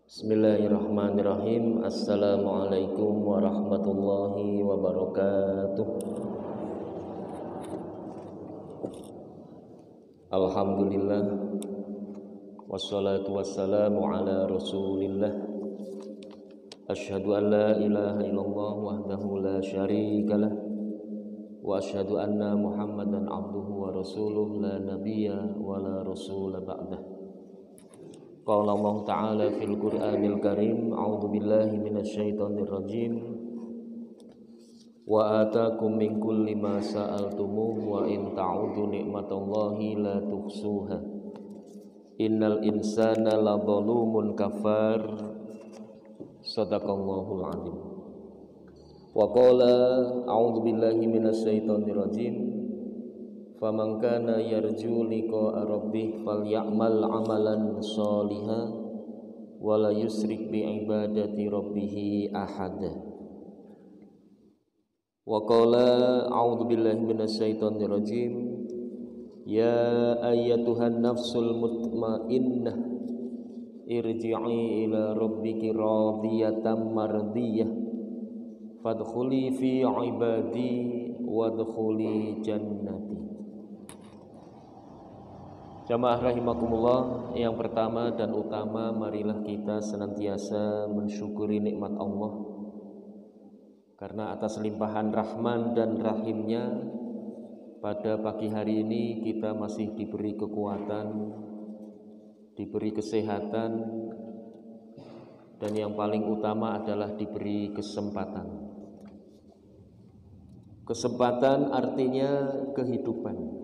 Bismillahirrahmanirrahim. Assalamualaikum warahmatullahi wabarakatuh. Alhamdulillah, wassalatu wassalamu ala rasulillah. Asyhadu an la ilaha illallah wahdahu la syarikalah, wa asyhadu anna muhammadan abduhu wa rasuluh, la nabiyya wa la rasula ba'dah. Qala Allah Ta'ala fil Qur'anil Karim, a'udzu billahi minasyaitonir rajim. Wa atakum min kulli ma sa'altumuh wa in ta'udu ni'matallahi la tuhsuha. Innal insana ladzalumun kafar. Shadaqallahul azim. Wa qala a'udzu billahi minasyaitonir rajim. Faman kana yarju liqa'a rabbih falyamal amalan sholihan wa la yusrik bi ibadati rabbih ahada. Wa qala a'udzu billahi minasyaitonir rajim. Ya ayyatuhan nafsul mutmainnah irji'i ila rabbiki radiyatan mardiyah fadkhuli fi ibadi wadkhuli jannati. Jamaah rahimakumullah, yang pertama dan utama, marilah kita senantiasa mensyukuri nikmat Allah, karena atas limpahan rahman dan rahimnya pada pagi hari ini kita masih diberi kekuatan, diberi kesehatan, dan yang paling utama adalah diberi kesempatan. Kesempatan artinya kehidupan.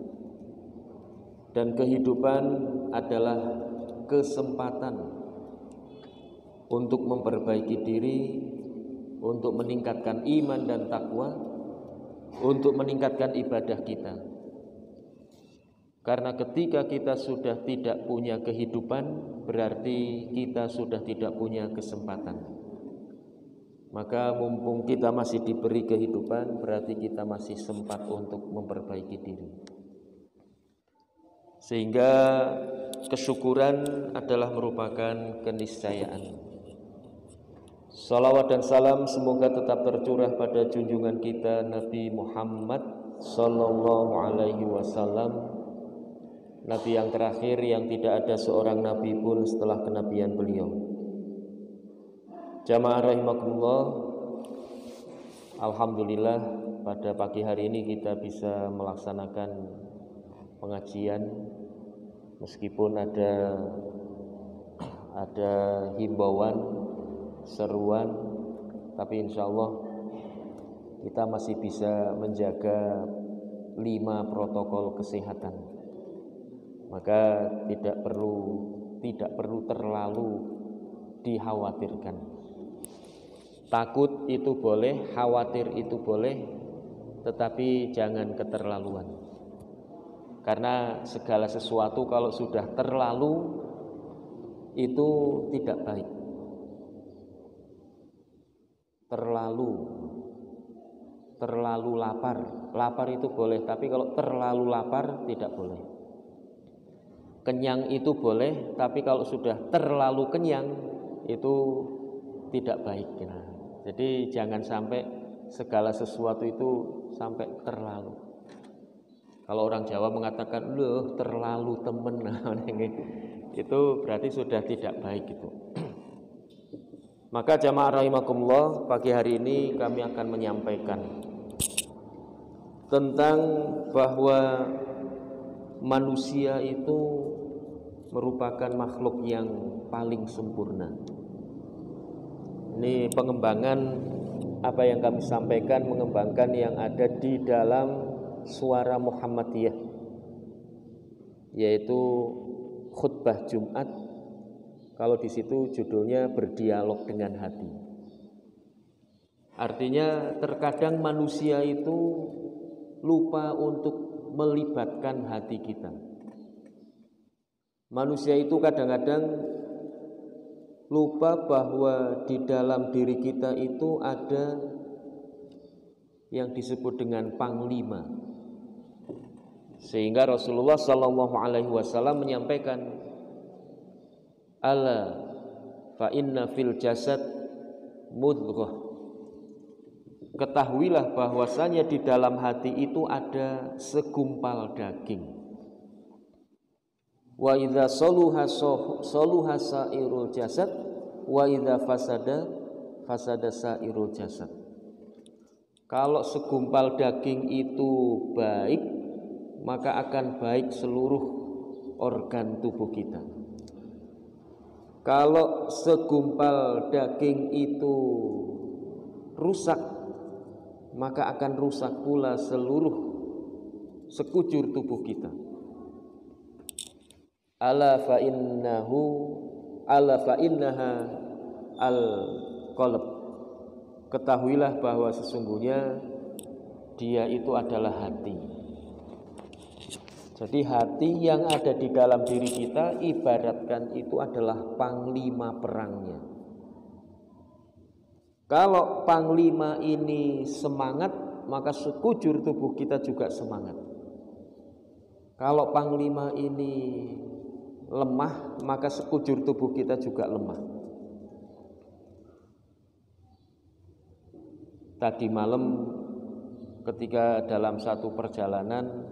Dan kehidupan adalah kesempatan untuk memperbaiki diri, untuk meningkatkan iman dan takwa, untuk meningkatkan ibadah kita. Karena ketika kita sudah tidak punya kehidupan, berarti kita sudah tidak punya kesempatan. Maka mumpung kita masih diberi kehidupan, berarti kita masih sempat untuk memperbaiki diri. Sehingga kesyukuran adalah merupakan keniscayaan. Salawat dan salam semoga tetap tercurah pada junjungan kita Nabi Muhammad sallallahu alaihi wasallam, Nabi yang terakhir yang tidak ada seorang nabi pun setelah kenabian beliau. Jamaah rahimakumullah, alhamdulillah pada pagi hari ini kita bisa melaksanakan pengajian meskipun ada himbauan, seruan, tapi insya Allah kita masih bisa menjaga 5 protokol kesehatan. Maka tidak perlu terlalu dikhawatirkan. Takut itu boleh, khawatir itu boleh, tetapi jangan keterlaluan. Karena segala sesuatu kalau sudah terlalu itu tidak baik. Terlalu lapar itu boleh, tapi kalau terlalu lapar tidak boleh. Kenyang itu boleh, tapi kalau sudah terlalu kenyang itu tidak baik. Nah, jadi jangan sampai segala sesuatu itu sampai terlalu. Kalau orang Jawa mengatakan loh terlalu temen, itu berarti sudah tidak baik itu. Maka jamaah rahimakumullah, pagi hari ini kami akan menyampaikan tentang bahwa manusia itu merupakan makhluk yang paling sempurna. Ini pengembangan apa yang kami sampaikan, mengembangkan yang ada di dalam Suara Muhammadiyah, yaitu khutbah Jumat. Kalau di situ judulnya berdialog dengan hati. Artinya terkadang manusia itu lupa untuk melibatkan hati kita. Manusia itu kadang-kadang lupa bahwa di dalam diri kita itu ada yang disebut dengan panglima. Sehingga Rasulullah sallallahu alaihi wasallam menyampaikan, ala fa inna fil jasad mudghah. Ketahuilah bahwasanya di dalam hati itu ada segumpal daging. Wa idza saluha sairul jasad wa idza fasada sairul jasad. Kalau segumpal daging itu baik, maka akan baik seluruh organ tubuh kita. Kalau segumpal daging itu rusak, maka akan rusak pula seluruh sekujur tubuh kita. Ala fa innaha al-qalb. Ketahuilah bahwa sesungguhnya dia itu adalah hati. Jadi hati yang ada di dalam diri kita ibaratkan itu adalah panglima perangnya. Kalau panglima ini semangat, maka sekujur tubuh kita juga semangat. Kalau panglima ini lemah, maka sekujur tubuh kita juga lemah. Tadi malam ketika dalam satu perjalanan,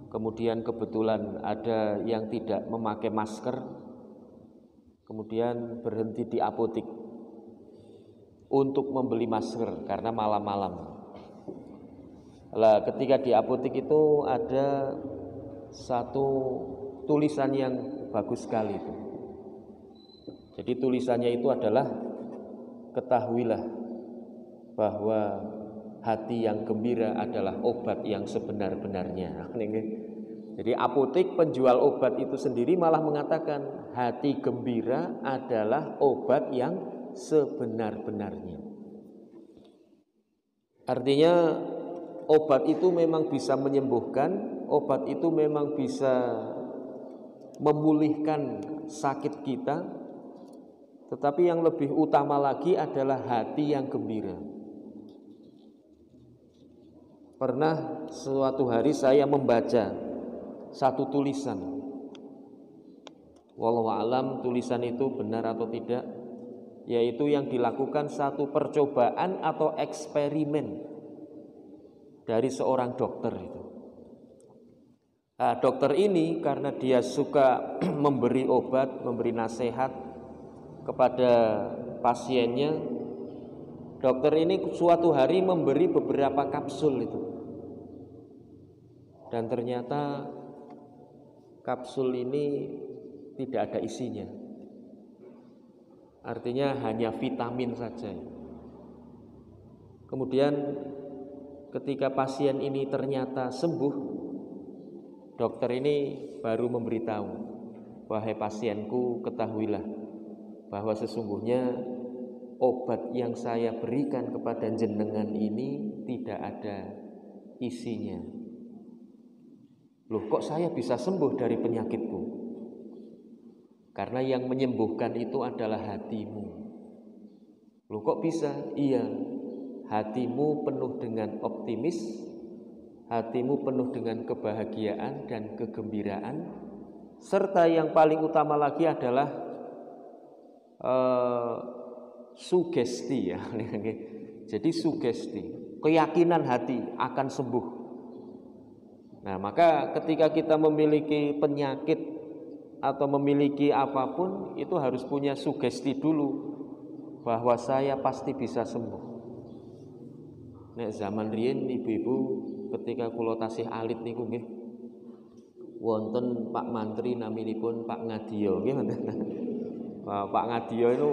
kemudian kebetulan ada yang tidak memakai masker, kemudian berhenti di apotik untuk membeli masker karena malam-malam. Lah, ketika di apotik itu ada satu tulisan yang bagus sekali itu. Jadi tulisannya itu adalah ketahuilah bahwa hati yang gembira adalah obat yang sebenar-benarnya. Jadi apotek penjual obat itu sendiri malah mengatakan hati gembira adalah obat yang sebenar-benarnya. Artinya obat itu memang bisa menyembuhkan, obat itu memang bisa memulihkan sakit kita, tetapi yang lebih utama lagi adalah hati yang gembira. Pernah suatu hari saya membaca satu tulisan, wallahu alam tulisan itu benar atau tidak, yaitu yang dilakukan satu percobaan atau eksperimen dari seorang dokter itu. Nah, dokter ini karena dia suka memberi obat, memberi nasihat kepada pasiennya, dokter ini suatu hari memberi beberapa kapsul itu. Dan ternyata kapsul ini tidak ada isinya. Artinya hanya vitamin saja. Kemudian ketika pasien ini ternyata sembuh, dokter ini baru memberitahu, wahai pasienku, ketahuilah bahwa sesungguhnya obat yang saya berikan kepada jenengan ini tidak ada isinya. Loh, kok saya bisa sembuh dari penyakitku? Karena yang menyembuhkan itu adalah hatimu. Loh, kok bisa? Iya, hatimu penuh dengan optimis, hatimu penuh dengan kebahagiaan dan kegembiraan, serta yang paling utama lagi adalah sugesti ya. Jadi sugesti, keyakinan hati akan sembuh. Nah, maka ketika kita memiliki penyakit atau memiliki apapun, itu harus punya sugesti dulu bahwa saya pasti bisa sembuh. Nek zaman riyen ibu-ibu ketika kula tasih alit niku nggih wonten Pak Mantri naminipun Pak Ngadiyo nggih wonten. Pak Ngadiyo itu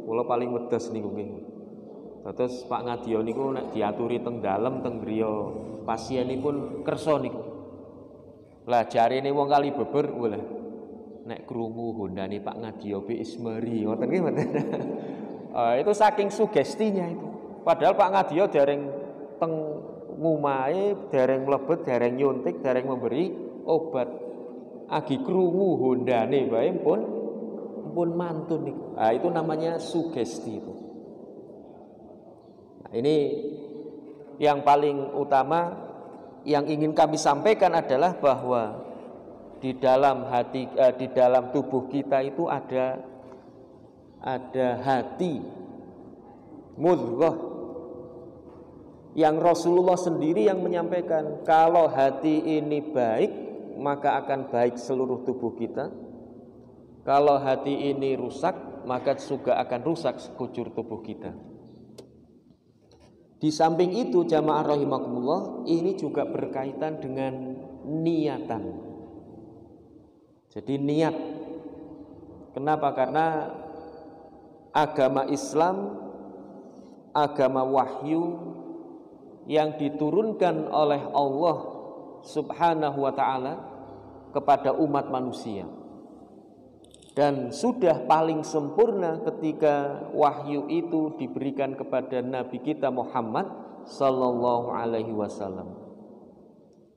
kula paling wedes niku nggih. Terus Pak Ngadiyo niku nek diaturi teng dalem teng griya pasienipun kersa niku. Lah jarene wong kali beber lha nek krungu hondane Pak Ngadiyo bi ismeri ngoten nggih mboten. Itu saking sugestinya itu. Padahal Pak Ngadiyo dereng teng ngumahe, dereng mlebet, dereng nyuntik, dereng memberi obat. Agi krungu hondane bae pun mantun niku. Itu namanya sugesti itu. Nah, ini yang paling utama yang ingin kami sampaikan adalah bahwa di dalam hati, di dalam tubuh kita itu ada ada hati mudghah yang Rasulullah sendiri yang menyampaikan, kalau hati ini baik maka akan baik seluruh tubuh kita, kalau hati ini rusak maka juga akan rusak sekujur tubuh kita. Di samping itu jamaah rahimakumullah, ini juga berkaitan dengan niatan. Jadi niat. Kenapa? Karena agama Islam, agama wahyu yang diturunkan oleh Allah Subhanahu wa ta'ala kepada umat manusia, dan sudah paling sempurna ketika wahyu itu diberikan kepada Nabi kita Muhammad sallallahu alaihi wasallam.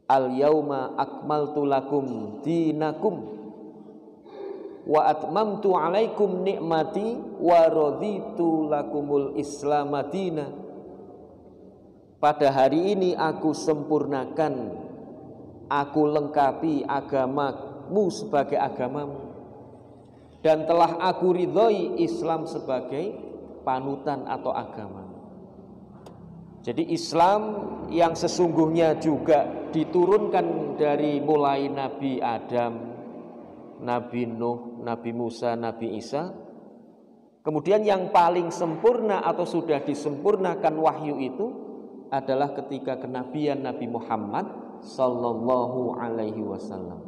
Al-yauma akmaltu lakum dinakum wa atmamtu alaikum ni'mati wa raditu lakumul Islam madina. Pada hari ini aku sempurnakan, aku lengkapi agamamu sebagai agamamu, dan telah aku ridhoi Islam sebagai panutan atau agama. Jadi Islam yang sesungguhnya juga diturunkan dari mulai Nabi Adam, Nabi Nuh, Nabi Musa, Nabi Isa. Kemudian yang paling sempurna atau sudah disempurnakan wahyu itu adalah ketika kenabian Nabi Muhammad sallallahu alaihi wasallam.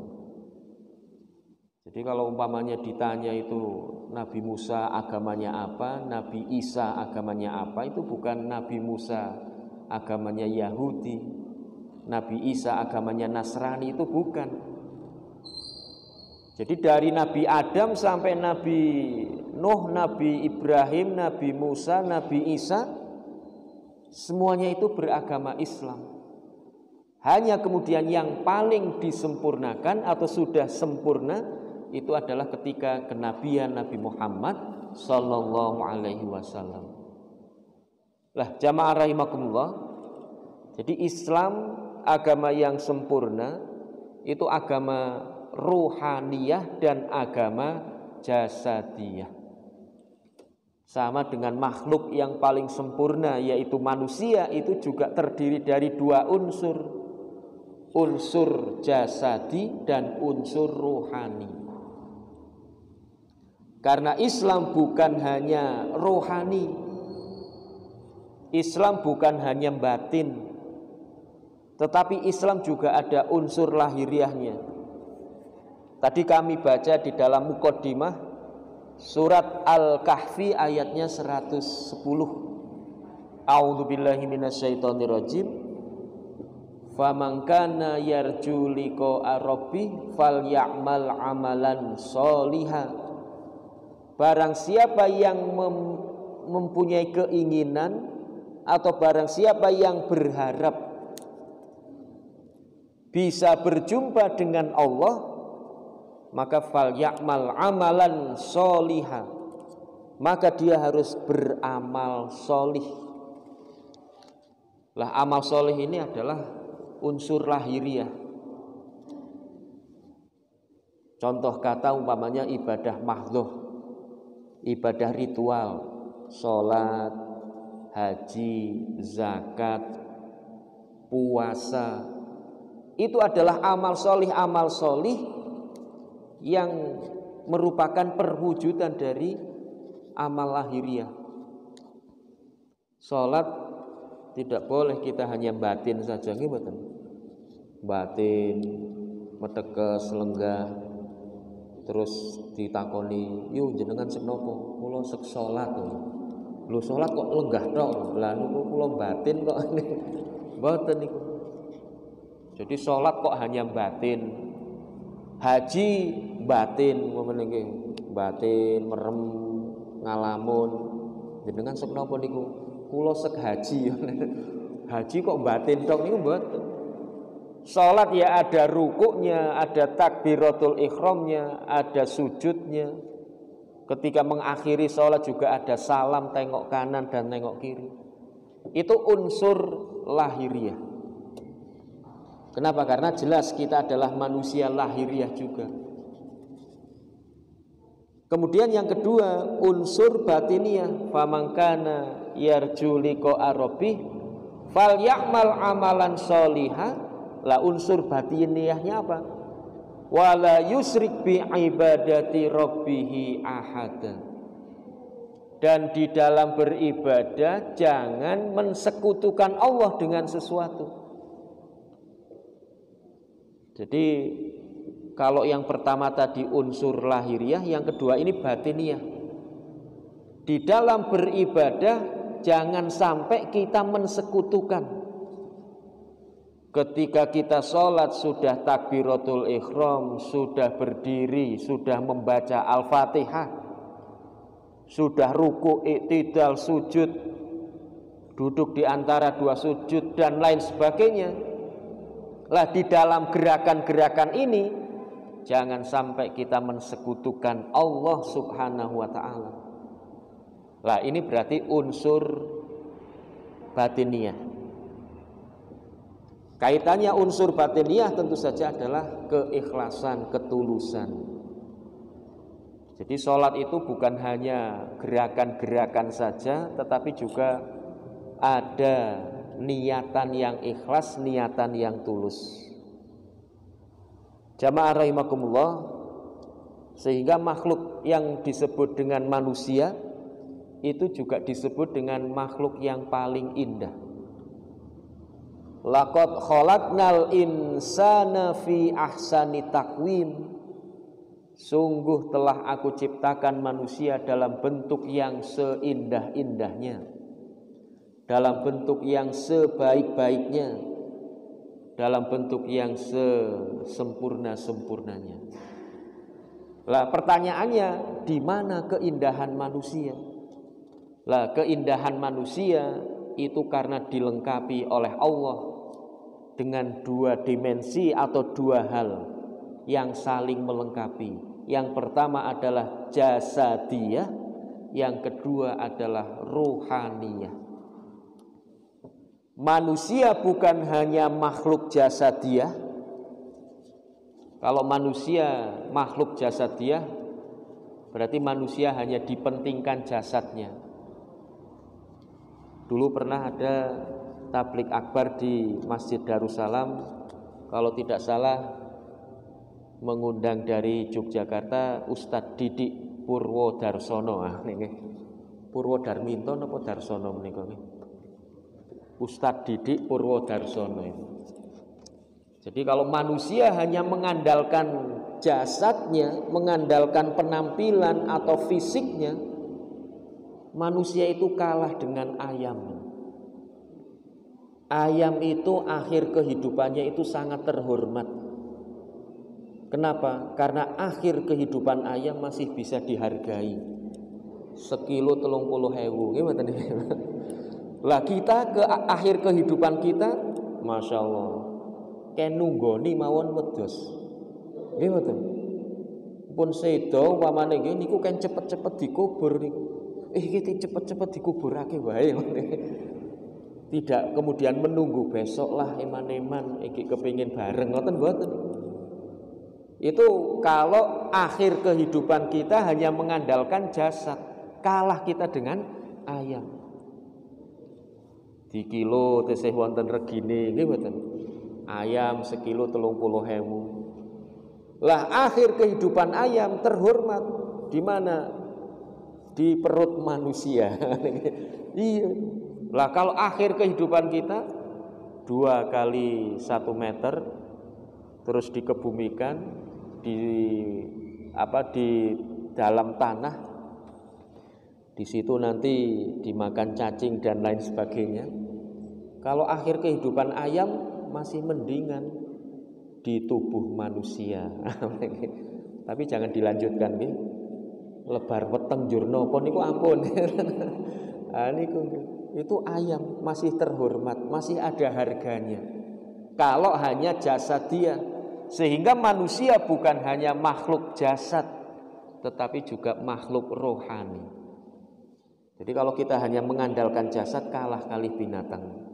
Jadi kalau umpamanya ditanya itu Nabi Musa agamanya apa, Nabi Isa agamanya apa, itu bukan Nabi Musa agamanya Yahudi, Nabi Isa agamanya Nasrani, itu bukan. Jadi dari Nabi Adam sampai Nabi Nuh, Nabi Ibrahim, Nabi Musa, Nabi Isa, semuanya itu beragama Islam. Hanya kemudian yang paling disempurnakan atau sudah sempurna itu adalah ketika kenabian Nabi Muhammad sallallahu alaihi wasallam. Lah jamaah rahimakumullah, jadi Islam agama yang sempurna itu agama ruhaniyah dan agama jasadiyah. Sama dengan makhluk yang paling sempurna yaitu manusia, itu juga terdiri dari dua unsur, unsur jasadi dan unsur ruhani. Karena Islam bukan hanya rohani, Islam bukan hanya batin, tetapi Islam juga ada unsur lahiriahnya. Tadi kami baca di dalam muqaddimah surat Al-Kahfi ayatnya 110. A'udzubillahi minasyaitonirrajim. Faman kana yarju liqa'a rabbih falyamal amalan sholihan. Barang siapa yang mempunyai keinginan atau barang siapa yang berharap bisa berjumpa dengan Allah, maka fal ya'mal amalan sholiha, maka dia harus beramal solih. Lah amal solih ini adalah unsur lahiriah. Contoh kata umpamanya ibadah mahdhah, ibadah ritual, sholat, haji, zakat, puasa, itu adalah amal solih yang merupakan perwujudan dari amal lahiriah. Sholat tidak boleh kita hanya batin saja, gitu. Batin, metekes, lenggah, terus ditakoni, "Yuk jenengan sek nopo?" "Kula sek salat." "Lho salat kok lenggah tok?" "Lah niku kula batin kok." Mboten niku. Jadi salat kok hanya batin. Haji batin, momen niki. Batin merem ngalamun. Jenengan sek nopo niku? "Kula sek haji." Haji kok batin tok niku mboten. Salat ya ada rukuknya, ada takbiratul ihramnya, ada sujudnya. Ketika mengakhiri salat juga ada salam, tengok kanan dan tengok kiri. Itu unsur lahiriah. Kenapa? Karena jelas kita adalah manusia lahiriah juga. Kemudian yang kedua, unsur batiniyah, famangkana yarju liqa'a rabbih falyamal amalan sholiha. Lah unsur batiniyahnya apa? Wala yusrik bi ibadati rabbih ahada. Dan di dalam beribadah jangan mensekutukan Allah dengan sesuatu. Jadi kalau yang pertama tadi unsur lahiriah, yang kedua ini batiniyah. Di dalam beribadah jangan sampai kita mensekutukan. Ketika kita sholat sudah takbiratul ihram, sudah berdiri, sudah membaca Al-Fatihah, sudah ruku, i'tidal, sujud, duduk di antara dua sujud dan lain sebagainya. Lah di dalam gerakan-gerakan ini jangan sampai kita mensekutukan Allah Subhanahu wa ta'ala. Lah ini berarti unsur batiniyah. Kaitannya unsur batiniyah tentu saja adalah keikhlasan, ketulusan. Jadi sholat itu bukan hanya gerakan-gerakan saja, tetapi juga ada niatan yang ikhlas, niatan yang tulus. Jamaah rahimakumullah, sehingga makhluk yang disebut dengan manusia itu juga disebut dengan makhluk yang paling indah. Laqad khalaqnal insana fi ahsani taqwim. Sungguh telah aku ciptakan manusia dalam bentuk yang seindah-indahnya, dalam bentuk yang sebaik-baiknya, dalam bentuk yang sesempurna-sempurnanya. Lah pertanyaannya, di mana keindahan manusia? Lah keindahan manusia itu karena dilengkapi oleh Allah dengan dua dimensi atau dua hal yang saling melengkapi. Yang pertama adalah jasadiyah, yang kedua adalah ruhaniyah. Manusia bukan hanya makhluk jasadiyah. Kalau manusia makhluk jasadiyah, berarti manusia hanya dipentingkan jasadnya. Dulu pernah ada tablik akbar di Masjid Darussalam, kalau tidak salah mengundang dari Yogyakarta Ustadz Didik Purwodarsono. Purwodarminto napa Darsono menika nggih? Ustadz Didik Purwodarsono. Jadi kalau manusia hanya mengandalkan jasadnya, mengandalkan penampilan atau fisiknya, manusia itu kalah dengan ayam. Ayam itu akhir kehidupannya itu sangat terhormat. Kenapa? Karena akhir kehidupan ayam masih bisa dihargai. Sekilo 30.000. Gimana nih? Lah kita ke akhir kehidupan kita, masya Allah, kayak nunggoni mawon wedhus. Gimana? Pun sedo pamane nggih niku kan cepet-cepet dikubur niku. Iki cepet-cepet dikuburake wae. Tidak kemudian menunggu besok lah eman-eman iki kepengin bareng ngoten mboten. Itu kalau akhir kehidupan kita hanya mengandalkan jasad, kalah kita dengan ayam. Di kilo tesih wonten regine nggih mboten. Ayam sekilo 30.000. Lah akhir kehidupan ayam terhormat di mana? Di perut manusia. Iya. Lah kalau akhir kehidupan kita 2 kali 1 meter terus dikebumikan di dalam tanah, di situ nanti dimakan cacing dan lain sebagainya. Kalau akhir kehidupan ayam masih mendingan di tubuh manusia. Tapi jangan dilanjutkan nih. Lebar weteng jurno pun niku ampun. Niku itu ayam masih terhormat, masih ada harganya. Kalau hanya jasad dia, sehingga manusia bukan hanya makhluk jasad, tetapi juga makhluk rohani. Jadi kalau kita hanya mengandalkan jasad, kalah kali binatang.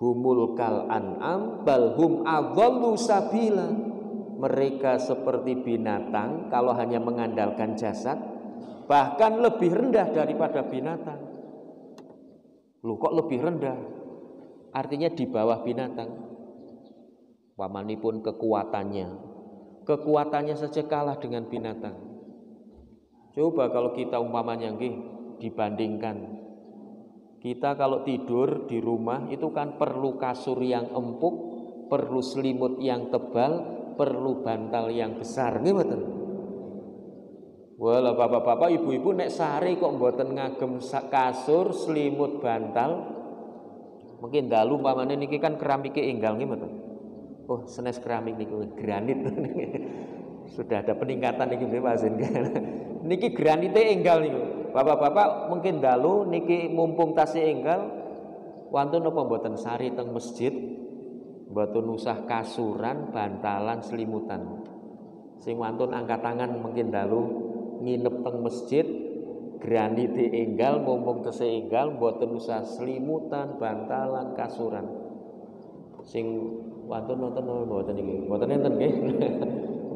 Humul kal an'am bal hum adhallu sabila. mereka seperti binatang kalau hanya mengandalkan jasad, bahkan lebih rendah daripada binatang. Loh, kok lebih rendah? Artinya di bawah binatang. Pamanipun kekuatannya saja kalah dengan binatang. Coba kalau kita umpamanya dibandingkan, kita kalau tidur di rumah itu kan perlu kasur yang empuk, perlu selimut yang tebal, perlu bantal yang besar, nggih. Walah bapak-bapak, ibu-ibu nek sehari kok mboten ngagem kasur, selimut, bantal, mungkin dalu umpamane niki kan keramike enggal nggih mboten. Oh, senes keramik niku granit. Sudah ada peningkatan niki nggih Mas. Niki granite enggal niku. Bapak-bapak mungkin dalu niki mumpung tasih enggal, wonten napa mboten sari teng masjid, mboten usah kasuran, bantalan, selimutan. Sing wantun angkat tangan mungkin dalu nginep teng masjid, granite enggal, mumpung tesih enggal, mboten usah selimutan, bantalan, kasuran. Sing wantun nonton mboten niki. Mboten enten nggih.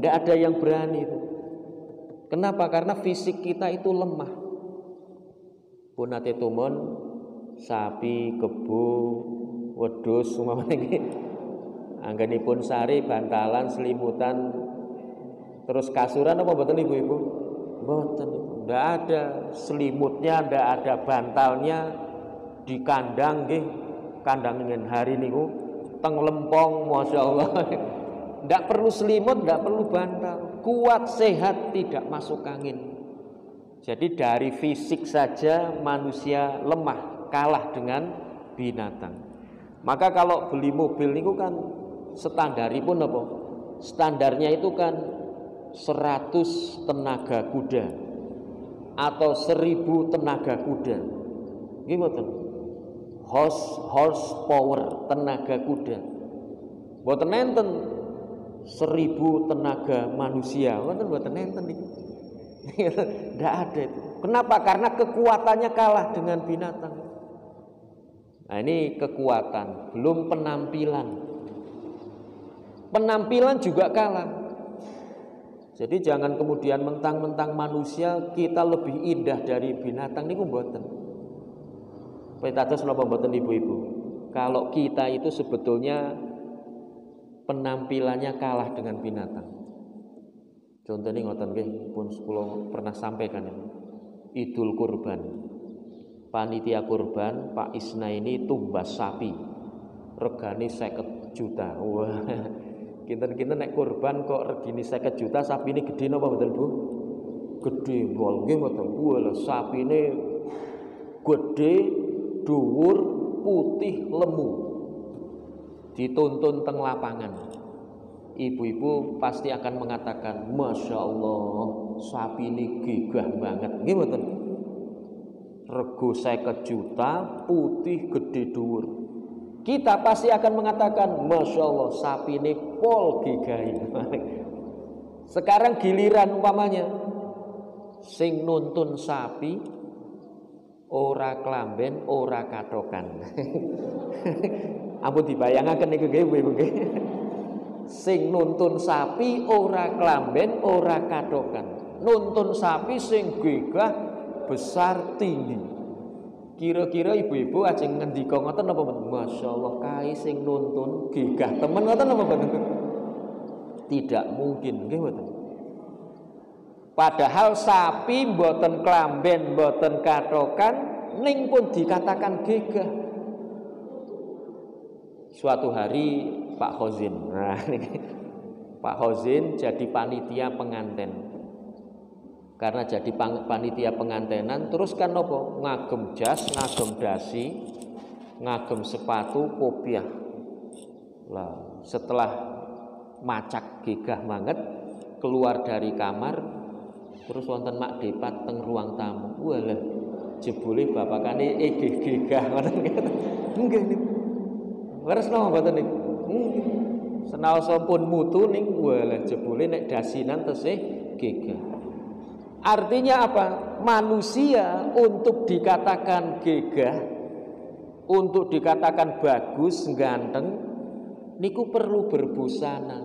Ndak ada yang berani itu. Kenapa? Karena fisik kita itu lemah. Punate tumon sapi, kebo, wedhus umpamane nggih. Anggenipun sari, bantalan, selimutan, terus kasuran apa mboten ibu-ibu? Mboten. Ndak ada selimutnya, ndak ada bantalnya, di kandang nggih. Kandang ngene hari niku teng lempong, masyaallah. Ndak perlu selimut, ndak perlu bantal. Kuat, sehat, tidak masuk angin. Jadi dari fisik saja manusia lemah, kalah dengan binatang. Maka kalau beli mobil niku kan standaripun apa? Standarnya itu kan 100 tenaga kuda atau 1000 tenaga kuda. Gimana? Horsepower, tenaga kuda. Mboten nenten 1000 tenaga manusia, mboten enten iki. Ndak ada itu. Kenapa? Karena kekuatannya kalah dengan binatang. Nah, ini kekuatan, belum penampilan. Penampilan juga kalah. Jadi jangan kemudian mentang-mentang manusia kita lebih indah dari binatang niku mboten. Pitados napa mboten ibu-ibu? Kalau kita itu sebetulnya penampilannya kalah dengan binatang. Contohnya ngoten nggih, pun kula pernah sampaikan ini. Idul Kurban. Panitia kurban Pak Isna ini tumbas sapi. Regane 50 juta. Wah. Kinten-kinten nek kurban kok regine 50 juta, sapine gedhe napa mboten Bu? Gedhe, bol nggih mboten. Wah, sapine gedhe, dhuwur, putih, lemu. Dituntun teng lapangan. Ibu-ibu pasti akan mengatakan, Masya Allah, sapi ini gigah banget. Nggih mboten? Rego 50 juta, putih, gede, dhuwur. Kita pasti akan mengatakan, Masya Allah, sapi ini pol gigahi. Sekarang giliran umpamanya, sing nuntun sapi, ora klamben, ora katokan. Ampun dibayangaken niku nggih ibu-ibu nggih. Sing nuntun sapi ora klamben, ora katokan. Nuntun sapi sing gagah, besar, tinggi. Kira-kira ibu-ibu ajeng ngendika ngoten napa mboten? Masyaallah kae sing nuntun gagah temen ngoten napa mboten? Tidak mungkin nggih mboten. Padahal sapi mboten klamben, mboten katokan, ning pun dikatakan gagah. Suatu hari Pak Khozin, nah, Pak Khozin jadi panitia penganten. Karena jadi panitia pengantenan, terus kan nopo ngagem jas, ngagem dasi, ngagem sepatu, kopiah. Lah, setelah macak gigah banget, keluar dari kamar, terus wonten mak depat teng ruang tamu. Walah, jebule bapakane gigah ngoten nggih. Nggih niku. Leres napa mboten niku? Senaosa pun mutu ning walah jebule nek dasinan tesih gigah. Artinya apa? Manusia untuk dikatakan gagah, untuk dikatakan bagus, ganteng, niku perlu berbusana.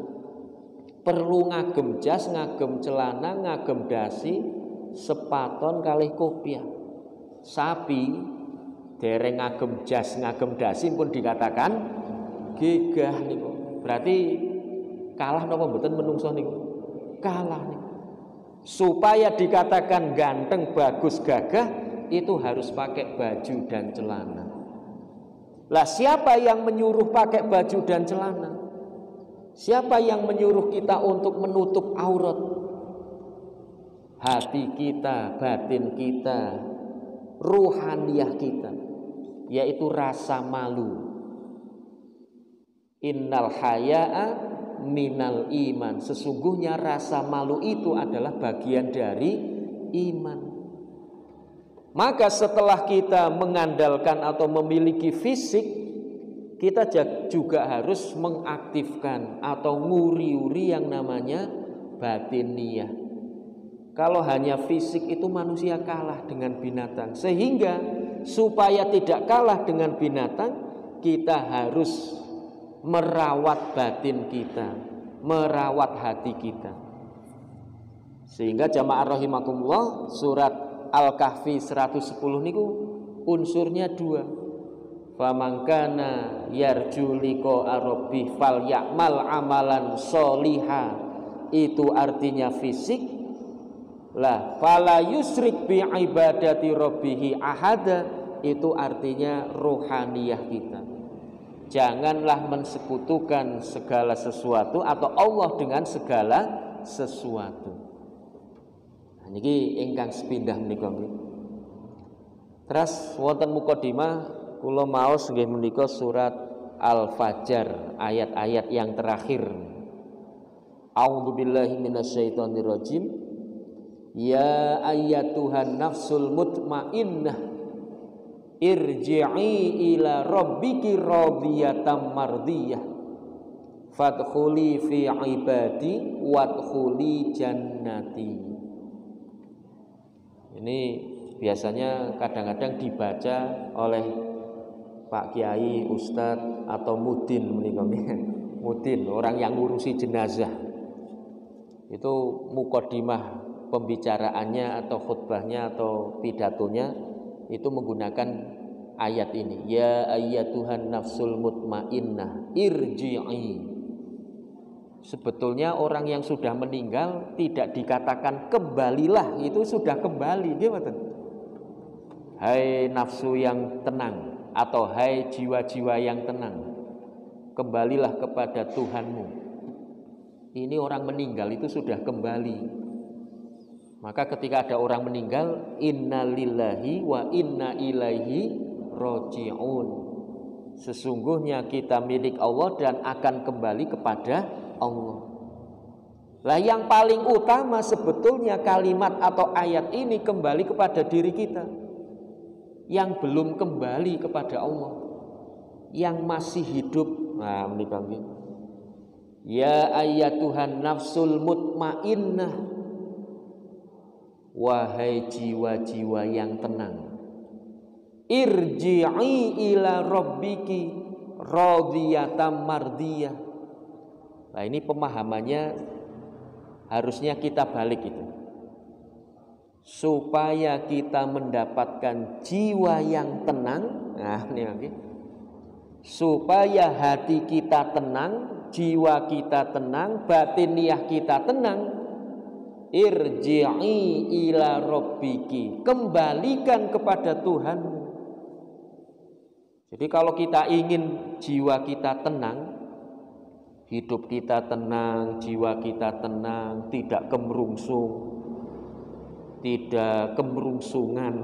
perlu ngagem jas, ngagem celana, ngagem dasi, sepaton kalih kopiah. Sapi dereng ngagem jas, ngagem dasi pun dikatakan gegah niku. Berarti kalah napa mboten menungso niku? Kalah niku. Supaya dikatakan ganteng, bagus, gagah, itu harus pakai baju dan celana. Lah siapa yang menyuruh pakai baju dan celana? Siapa yang menyuruh kita untuk menutup aurat? Hati kita, batin kita, ruhaniyah kita, yaitu rasa malu. Innal haya'a minal iman. Sesungguhnya rasa malu itu adalah bagian dari iman. Maka setelah kita mengandalkan atau memiliki fisik, kita juga harus mengaktifkan atau nguri-uri yang namanya batiniyah. Kalau hanya fisik itu manusia kalah dengan binatang. Sehingga supaya tidak kalah dengan binatang, kita harus merawat batin kita, merawat hati kita. Sehingga jamaah rahimakumullah, surat Al-Kahfi 110 niku unsurnya dua. Famangkana yarju liqa rabbih falyamal amalan sholiha. Itu artinya fisik. Lah fala yusrik bi ibadati rabbih ahada, itu artinya rohaniyah kita. Janganlah mensekutukan segala sesuatu atau Allah dengan segala sesuatu. Nah, niki ingkang sepindah menika nggih. Terus wonten mukadimah kula maos nggih menika surat Al-Fajr ayat-ayat yang terakhir. A'udzubillahi minasyaitonirrajim. Ya ayyatuhan nafsul mutmainnah irji'i ila rabbiki radiyatan mardiyah fadkhuli fi ibadi wadkhuli jannati. Ini biasanya kadang-kadang dibaca oleh Pak Kiai, Ustadz atau Mudin menika. Mudin, orang yang ngurusi jenazah. Itu mukadimah pembicaraannya atau khutbahnya atau pidatonya itu menggunakan ayat ini. Ya ayyatuhan nafsul mutmainnah irji'i. Sebetulnya orang yang sudah meninggal tidak dikatakan kembalilah, itu sudah kembali, gimana? Hai nafsu yang tenang atau hai jiwa-jiwa yang tenang, kembalilah kepada Tuhanmu. Ini orang meninggal itu sudah kembali. Maka ketika ada orang meninggal, innalillahi wa inna ilaihi raji'un. Sesungguhnya kita milik Allah dan akan kembali kepada Allah. Lah yang paling utama sebetulnya kalimat atau ayat ini kembali kepada diri kita yang belum kembali kepada Allah, yang masih hidup. Nah, menikah. Ya ayyatuhan nafsul mutmainnah, wahai jiwa-jiwa yang tenang, irji'i ila rabbiki radiyatan mardiyah. Nah, ini pemahamannya harusnya kita balik itu. Supaya kita mendapatkan jiwa yang tenang. Nah, ini lagi. Supaya hati kita tenang, jiwa kita tenang, batiniah kita tenang. Irji'i ila rabbiki, kembalikan kepada Tuhanmu. Jadi kalau kita ingin jiwa kita tenang, hidup kita tenang, jiwa kita tenang, tidak kemerungsung, tidak kemerungsungan.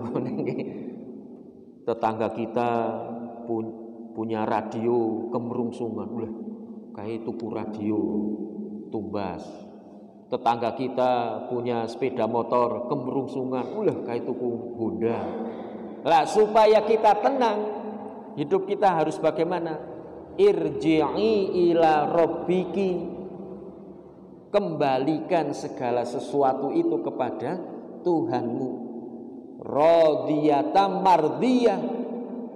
Tetangga kita punya radio kemerungsungan, kayak tuku radio tumbas. Tetangga kita punya sepeda motor kemerungsungan, kayak tuku Honda. Lah supaya kita tenang, hidup kita harus bagaimana? Irji'i ila rabbiki, kembalikan segala sesuatu itu kepada Tuhanmu. Radiyatan mardiyah,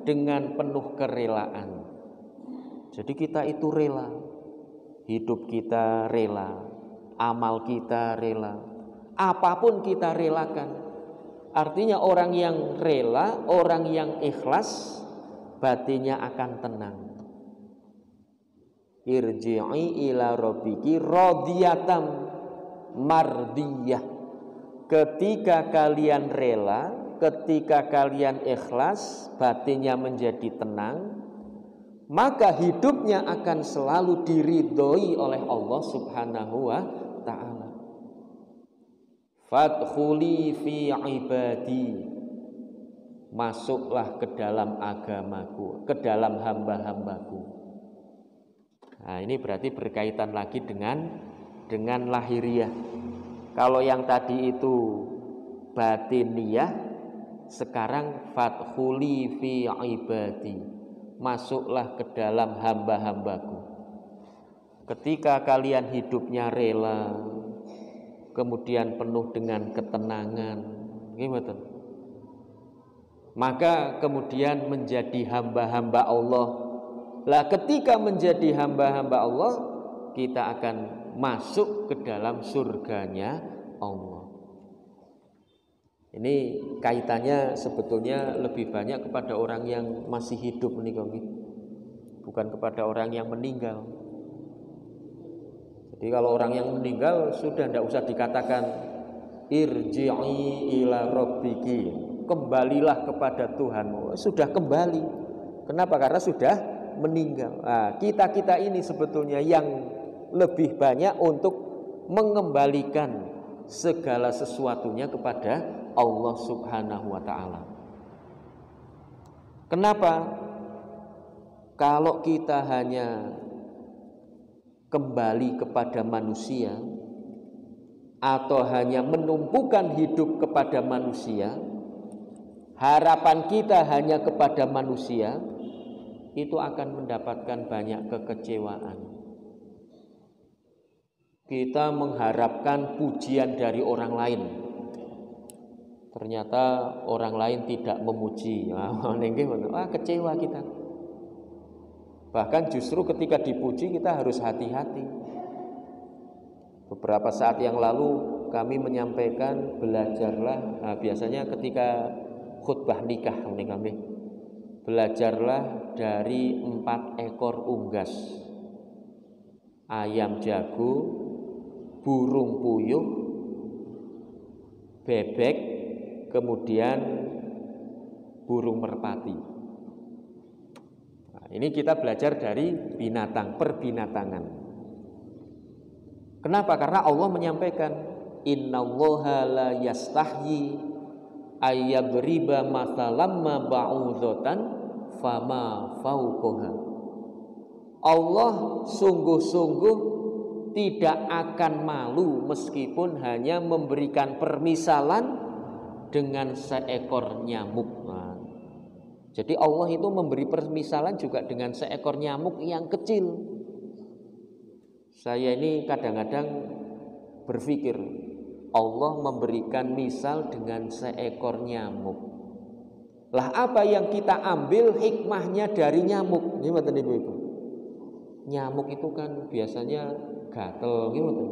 dengan penuh kerelaan. Jadi kita itu rela, hidup kita rela, amal kita rela, apapun kita relakan. Artinya orang yang rela, orang yang ikhlas, batinnya akan tenang. Irji'i ila rabbiki radhiyatam mardiyah. Ketika kalian rela, ketika kalian ikhlas, batinnya menjadi tenang, maka hidupnya akan selalu diridhoi oleh Allah Subhanahu wa ta'ala. Fadkhuli fi ibadi, masuklah ke dalam agamaku, ke dalam hamba-hambaku. Nah, ini berarti berkaitan lagi dengan lahiriah. Kalau yang tadi itu batiniyah, sekarang fadkhuli fi ibadi, masuklah ke dalam hamba-hambaku. Ketika kalian hidupnya rela, kemudian penuh dengan ketenangan, gimana? Maka kemudian menjadi hamba-hamba Allah. Lah ketika menjadi hamba-hamba Allah, kita akan masuk ke dalam surganya Allah. Ini kaitannya sebetulnya lebih banyak kepada orang yang masih hidup nih, bukan kepada orang yang meninggal. Jadi kalau orang yang meninggal sudah tidak usah dikatakan irji'i ila rabbiki, kembalilah kepada Tuhanmu. Sudah kembali. Kenapa? Karena sudah meninggal. Nah, kita ini sebetulnya yang lebih banyak untuk mengembalikan segala sesuatunya kepada Allah Subhanahu wa ta'ala. Kenapa? Kalau kita hanya kembali kepada manusia atau hanya menumpukan hidup kepada manusia, harapan kita hanya kepada manusia, itu akan mendapatkan banyak kekecewaan. Kita mengharapkan pujian dari orang lain, ternyata orang lain tidak memuji. Kecewa kita. Bahkan justru ketika dipuji kita harus hati-hati. Beberapa saat yang lalu kami menyampaikan belajarlah, biasanya ketika khutbah nikah kami, belajarlah dari 4 ekor unggas: ayam jago, burung puyuh, bebek, kemudian burung merpati. Nah, ini kita belajar dari binatang, perbinatangan. Kenapa? Karena Allah menyampaikan innallaha la yastahyi ayyadriba mathalam ma ba'udatan fama fauqaha. Allah sungguh-sungguh tidak akan malu meskipun hanya memberikan permisalan dengan seekor nyamuk. Nah, jadi Allah itu memberi permisalan juga dengan seekor nyamuk yang kecil. Saya ini kadang-kadang berpikir Allah memberikan misal dengan seekor nyamuk. Lah apa yang kita ambil hikmahnya dari nyamuk? Gimana Ibu-ibu? Nyamuk itu kan biasanya gatel gitu.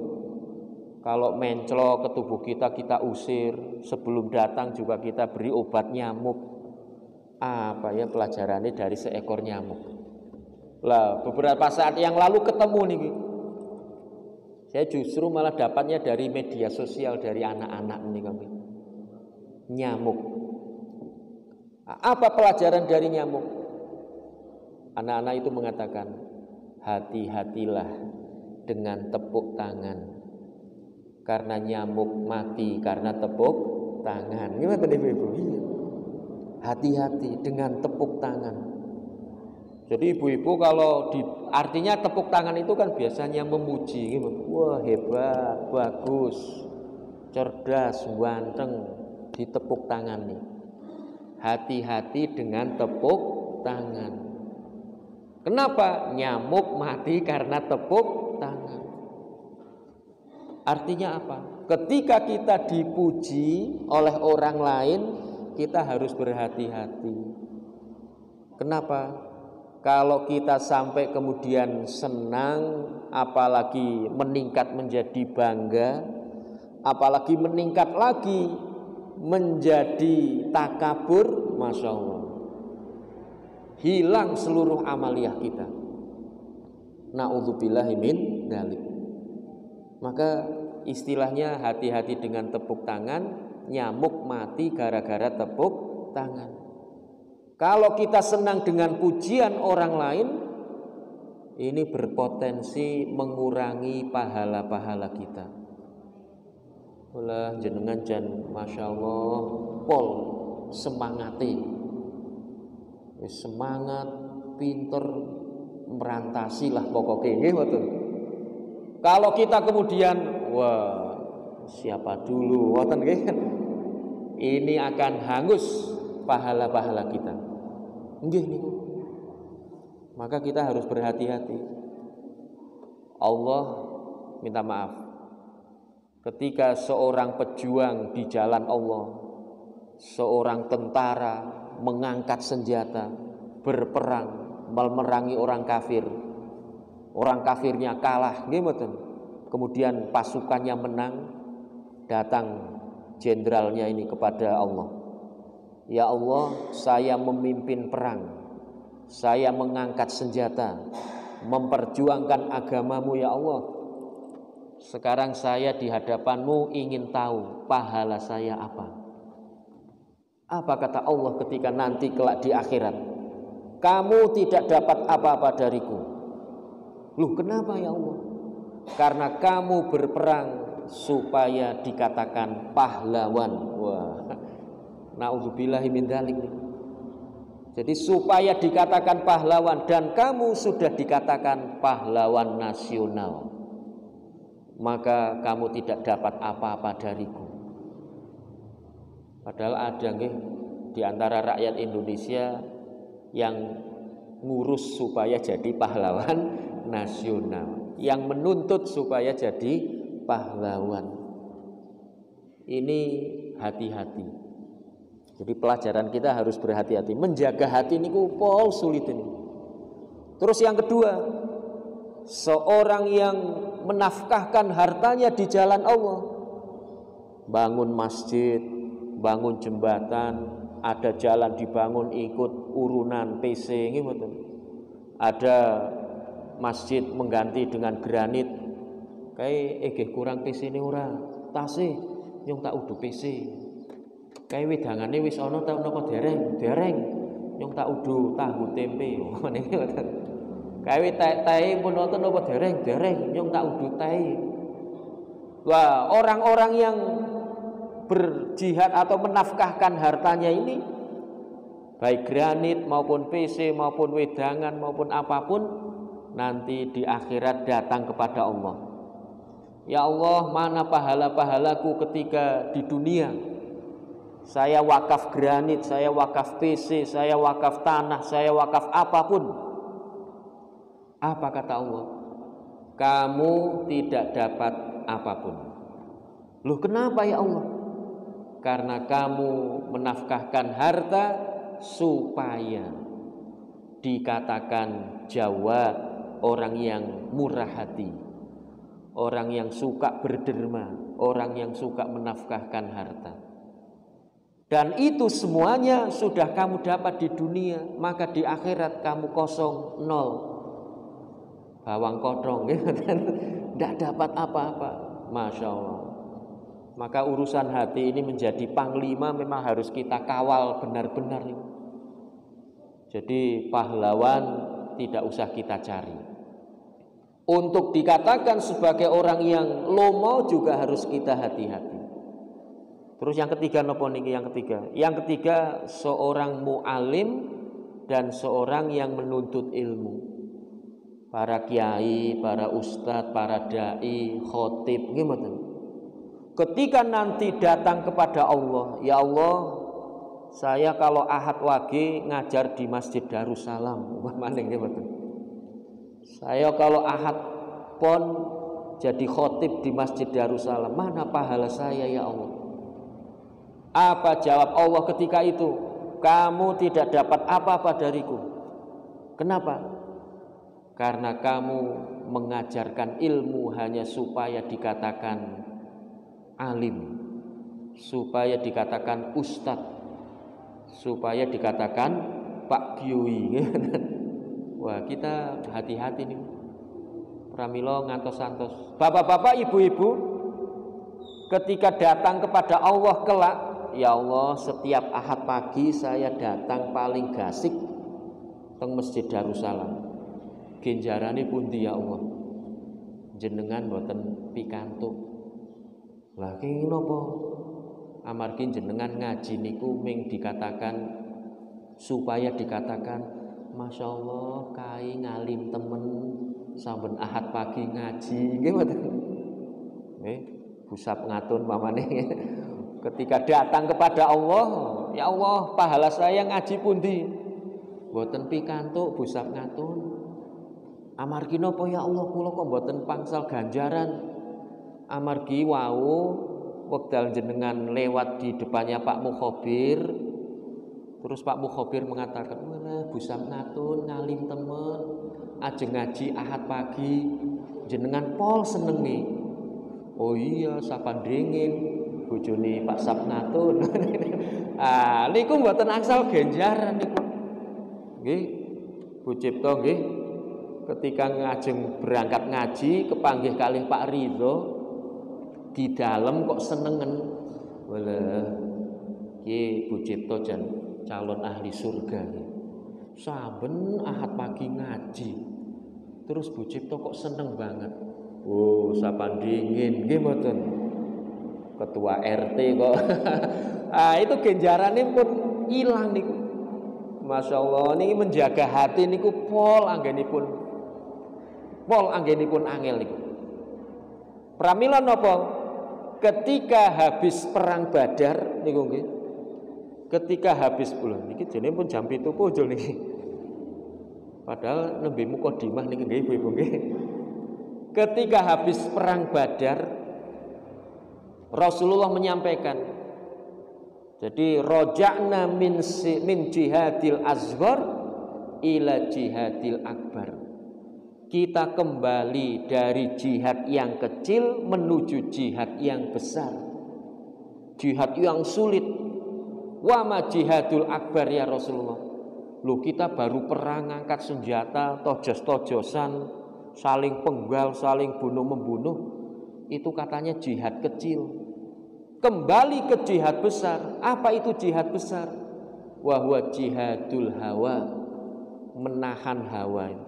Kalau menclok ke tubuh kita, kita usir. Sebelum datang juga kita beri obat nyamuk. Apa ya pelajarannya dari seekor nyamuk? Lah beberapa saat yang lalu ketemu nih, saya justru malah dapatnya dari media sosial, dari anak-anak nih kami. Nyamuk. Apa pelajaran dari nyamuk? Anak-anak itu mengatakan, hati-hatilah dengan tepuk tangan, karena nyamuk mati karena tepuk tangan. Gimana Ibu-ibu? Hati-hati dengan tepuk tangan. Jadi ibu-ibu kalau artinya tepuk tangan itu kan biasanya memuji, gitu. Wah hebat, bagus, cerdas, ganteng, ditepuk tangan nih. Hati-hati dengan tepuk tangan. Kenapa? Nyamuk mati karena tepuk tangan. Artinya apa? Ketika kita dipuji oleh orang lain, kita harus berhati-hati. Kenapa? Kalau kita sampai kemudian senang, apalagi meningkat menjadi bangga, apalagi meningkat lagi menjadi takabur, Masya Allah, hilang seluruh amaliyah kita. Na'udzubillahi min dzalik. Maka istilahnya hati-hati dengan tepuk tangan, nyamuk mati gara-gara tepuk tangan. Kalau kita senang dengan pujian orang lain, ini berpotensi mengurangi pahala-pahala kita. Olah jenengan jan Masya Allah pol semangati, semangat, pinter, merantasi lah pokoknya nggih mboten. Kalau kita kemudian wah siapa dulu mboten nggih, ini akan hangus pahala-pahala kita. Nggih niku. Maka kita harus berhati-hati. Allah minta maaf ketika seorang pejuang di jalan Allah, seorang tentara mengangkat senjata, berperang, memerangi orang kafir. Orang kafirnya kalah, nggih mboten. Kemudian pasukannya menang, datang jenderalnya ini kepada Allah. Ya Allah, saya memimpin perang, saya mengangkat senjata, memperjuangkan agamamu ya Allah. Sekarang saya di hadapanmu ingin tahu pahala saya apa. Apa kata Allah ketika nanti kelak di akhirat? Kamu tidak dapat apa-apa dariku. Loh kenapa ya Allah? Karena kamu berperang supaya dikatakan pahlawan. Wah, na'udzubillahi min dzalik. Jadi supaya dikatakan pahlawan, dan kamu sudah dikatakan pahlawan nasional, maka kamu tidak dapat apa-apa dariku. Padahal ada nggih di antara rakyat Indonesia yang ngurus supaya jadi pahlawan nasional, yang menuntut supaya jadi pahlawan. Ini hati-hati. Jadi pelajaran kita harus berhati-hati, menjaga hati ini pol sulit ini. Terus yang kedua, seorang yang menafkahkan hartanya di jalan Allah, bangun masjid, bangun jembatan, ada jalan dibangun ikut urunan PC gitu. Ada masjid mengganti dengan granit, kayak kurang PC ini ora, tasih yang tak udu PC. Kayak widangane wis ana ta napa dereng yang tak udu tahu tempe. Kayak tae pun nonton napa dereng yang tak udu tae. Wah, orang-orang yang berjihad atau menafkahkan hartanya ini, baik granit maupun PC maupun wedangan maupun apapun, nanti di akhirat datang kepada Allah. Ya Allah, mana pahala-pahalaku ketika di dunia? Saya wakaf granit, saya wakaf PC, saya wakaf tanah, saya wakaf apapun. Apa kata Allah? Kamu tidak dapat apapun. Loh kenapa ya Allah? Karena kamu menafkahkan harta supaya dikatakan jawad, orang yang murah hati, orang yang suka berderma, orang yang suka menafkahkan harta. Dan itu semuanya sudah kamu dapat di dunia, maka di akhirat kamu kosong, nol, bawang kodong, tidak dapat apa-apa. Masya Allah. Maka urusan hati ini menjadi panglima, memang harus kita kawal benar-benar. Jadi pahlawan tidak usah kita cari. Untuk dikatakan sebagai orang yang lomo juga harus kita hati-hati. Terus yang ketiga nopo niki yang ketiga seorang mu'alim dan seorang yang menuntut ilmu. Para kiai, para ustadz, para dai, khotib gimana? Ketika nanti datang kepada Allah, ya Allah, saya kalau Ahad Wage ngajar di Masjid Darussalam, saya kalau Ahad Pon jadi khotib di Masjid Darussalam, mana pahala saya ya Allah? Apa jawab Allah ketika itu? Kamu tidak dapat apa-apa dariku. Kenapa? Karena kamu mengajarkan ilmu hanya supaya dikatakan alim, supaya dikatakan ustadz, supaya dikatakan Pak Kyui. Wah, kita hati-hati nih. Pramila ngantos-antos. Bapak-bapak, ibu-ibu, ketika datang kepada Allah kelak, ya Allah, setiap Ahad pagi saya datang paling gasik teng Masjid Darussalam. Genjarane pundi ya Allah? Jenengan boten pikantuk. Lah ki napa? Amargi jenengan ngaji niku ming dikatakan supaya dikatakan Masya Allah kai ngalim temen saben Ahad pagi ngaji nggih mboten. Nggih, busap ngatun pamane. Ketika datang kepada Allah, ya Allah, pahala saya ngaji pundi? Mboten pikantuk busap ngatun. Amargi napa ya Allah kula kok mboten pangsal ganjaran? Amargi wau wekdal jenengan lewat di depannya Pak Mukhabir, terus Pak Mukhabir mengatakan, "Walah busap ngatun ngalim temen, ajeng ngaji Ahad pagi, jenengan pol senengi." Oh iya, sapandringin bojone Pak Sapnatun. Ah, niku mboten angsal ganjaran niku. Nggih, Bu Cipto nggih. Ketika ngajeng berangkat ngaji kepanggih kalih Pak Ridho di dalam kok senengen. Walah, ki Bu Cipto jan calon ahli surga. Saben Ahad pagi ngaji. Terus Bu Cipto kok seneng banget. Oh, sapandingin nggih mboten. Ketua RT kok. Ah, itu genjarane pun ilang niku. Masya Allah, ini menjaga hati niku pol anggenipun angel niku. Pramila napa? Ketika habis perang Badar niku nggih. Ketika habis niki jenenge pun jam 7 pojol niki. Padahal nembe mukadimah niki nggih ibu-ibu nggih. Ketika habis perang Badar, Rasulullah menyampaikan, jadi roja'na min jihadil asghar ila jihadil akbar. Kita kembali dari jihad yang kecil menuju jihad yang besar. Jihad yang sulit. Wa ma jihadul akbar ya Rasulullah. Loh, kita baru perang angkat senjata, tojos-tojosan, saling penggal, saling bunuh-membunuh. Itu katanya jihad kecil. Kembali ke jihad besar. Apa itu jihad besar? Wa huwa jihadul hawa. Menahan hawa.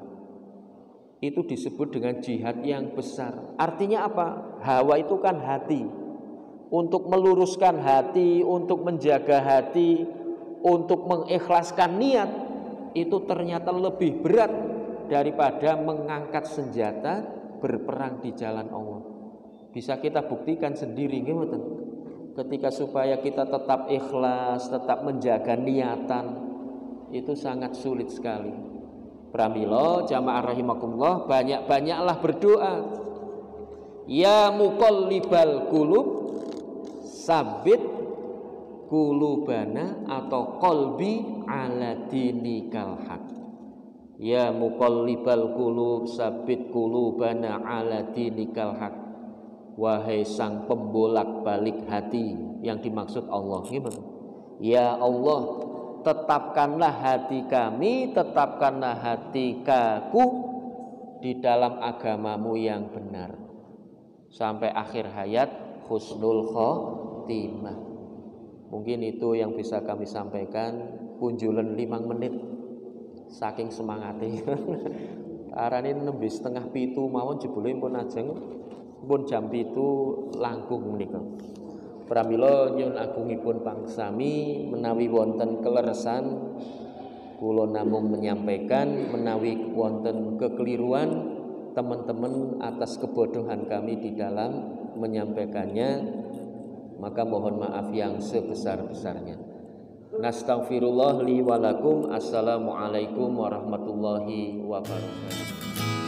Itu disebut dengan jihad yang besar. Artinya apa? Hawa itu kan hati. Untuk meluruskan hati, untuk menjaga hati, untuk mengikhlaskan niat, itu ternyata lebih berat daripada mengangkat senjata berperang di jalan Allah. Bisa kita buktikan sendiri gimana? Ketika supaya kita tetap ikhlas, tetap menjaga niatan, itu sangat sulit sekali. Pramila jamaah rahimakumullah, banyak-banyaklah berdoa. Ya muqallibal qulub, sabit qulubana atau qalbi ala dinikal haq. Ya muqallibal qulub, sabit qulubana ala dinikal haq. Wahai sang pembolak-balik hati, yang dimaksud Allah gimana? Ya Allah, tetapkanlah hati kami, tetapkanlah hati kaku di dalam agamamu yang benar sampai akhir hayat husnul khotimah. Mungkin itu yang bisa kami sampaikan. Punjulan 5 menit saking semangatnya. Arane nembe setengah 7 mawon jebule pun ajeng pun jam 7 langkung menika. Pramila nyuwun agungipun pangsami menawi wonten keleresan kula namung menyampaikan, menawi wonten kekeliruan teman-teman atas kebodohan kami di dalam menyampaikannya, maka mohon maaf yang sebesar-besarnya. Nastaghfirullah li wa lakum. Assalamualaikum warahmatullahi wabarakatuh.